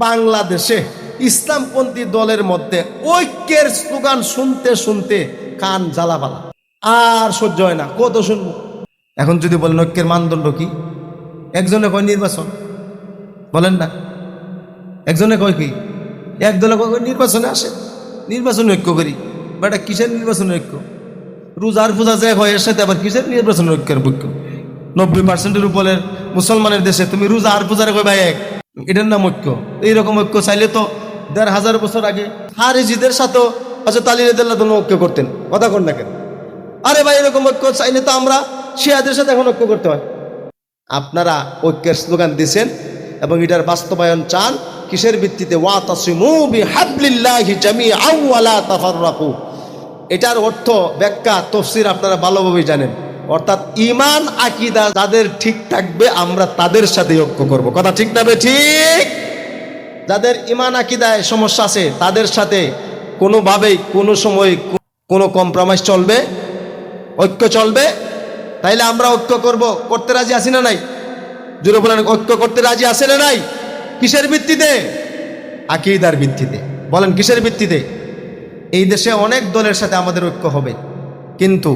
বাংলাদেশে ইসলামপন্থী দলের মধ্যে ঐক্যের স্লোগান শুনতে শুনতে কান জ্বালাবালা, আর সহ্য হয় না, কত শুনবো। এখন যদি বলেন ঐক্যের মানদণ্ড কি, একজনে কয় নির্বাচন, বলেন না, একজনে কয় কি, এক দলে কয় নির্বাচনে আসে, নির্বাচনে ঐক্য করি। বেটা কিসের নির্বাচনের ঐক্য? রোজার পূজা যে হয় এর সাথে আবার কিসের নির্বাচনের ঐক্যের ঐক্য? 90% উপরের মুসলমানের দেশে তুমি রোজা আর পূজার কয় ভাই এক, এটার নাম ঐক্য? এইরকম ঐক্য চাইলে তো 1500 বছর আগে হারিজিদের সাথেও হযরত আলী রাদিয়াল্লাহু আনহু ঐক্য করতেন, কথা কোন না কেন? আরে ভাই এরকম ঐক্য চাইলে তো আমরা শিয়াদের সাথে এখন ঐক্য করতে হয়। আপনারা ঐক্যের স্লোগান দিয়েছেন এবং এটার বাস্তবায়ন চান কিসের ভিত্তিতে? ওয়াতাসিমু বিহাবলিল্লাহি জামিআন ওয়া লা তাফাররাকু। এটার অর্থ, ব্যাখ্যা, তাফসীর আপনারা ভালোভাবেই জানেন। অর্থাৎ ঈমান আকীদা যাদের ঠিক থাকবে আমরা তাদের সাথে ঐক্য করব, কথা ঠিক না? ঠিক। যাদের ঈমান আকীদায় সমস্যা আছে তাদের সাথে কোনোভাবেই কোনো সময় কোনো কম্প্রোমাইজ চলবে, ঐক্য চলবে? তাইলে আমরা ঐক্য করতে রাজি আছি না নাই? জোরে বলেন, ঐক্য করতে রাজি আছে না নাই? কিসের ভিত্তিতে? আকীদার ভিত্তিতে। বলেন কিসের ভিত্তিতে? এই দেশে অনেক দলের সাথে আমাদের ঐক্য হবে, কিন্তু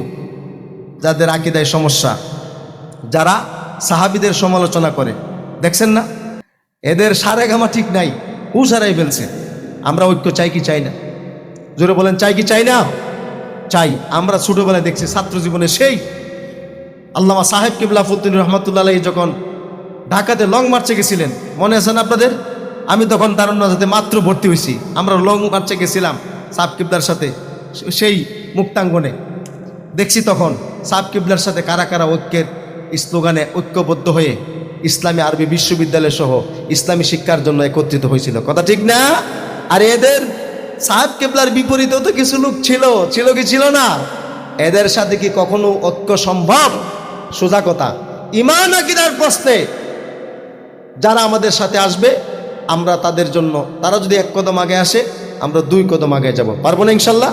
যাদের আকীদায় সমস্যা, যারা সাহাবীদের সমালোচনা করে, দেখছেন না, এদের সারেগামা ঠিক নাই, হুশ হারাই ফেলছে। আমরা ঐক্য চাই কি চাই না? জোরে বলেন, চাই কি চাই না? চাই। আমরা ছোটবেলায় দেখছি ছাত্র জীবনে সেই আল্লামা সাহেব কিবলা ফতুল্লাহ রহমতুল্লাহ আলাইহি যখন ঢাকাতে লং মার্চে গেছিলেন, মনে আছেন আপনাদের? আমি তখন তারুণ্যতে মাত্র ভর্তি হয়েছি, আমরা লং মার্চে গেছিলাম সাহেব কিবলার সাথে সেই মুক্তাঙ্গনে। দেখছি তখন সাহেব কিবলার সাথে কারা কারা ঐক্যের স্লোগানে ঐক্যবদ্ধ হয়ে ইসলামী আরবি বিশ্ববিদ্যালয় সহ ইসলামী শিক্ষার জন্য একত্রিত হয়েছিল, কথা ঠিক না? আর এদের সাহেব কিবলার বিপরীতেও তো কিছু লোক ছিল, ছিল কি ছিল না? এদের সাথে কি কখনো ঐক্য সম্ভব? সোজা কথা। ঈমান আকীদার প্রশ্নে যারা আমাদের সাথে আসবে আমরা তাদের জন্য, তারা যদি 1 কদম আগে আসে আমরা 2 কদম আগে যাব, পারবো না ইনশাল্লাহ?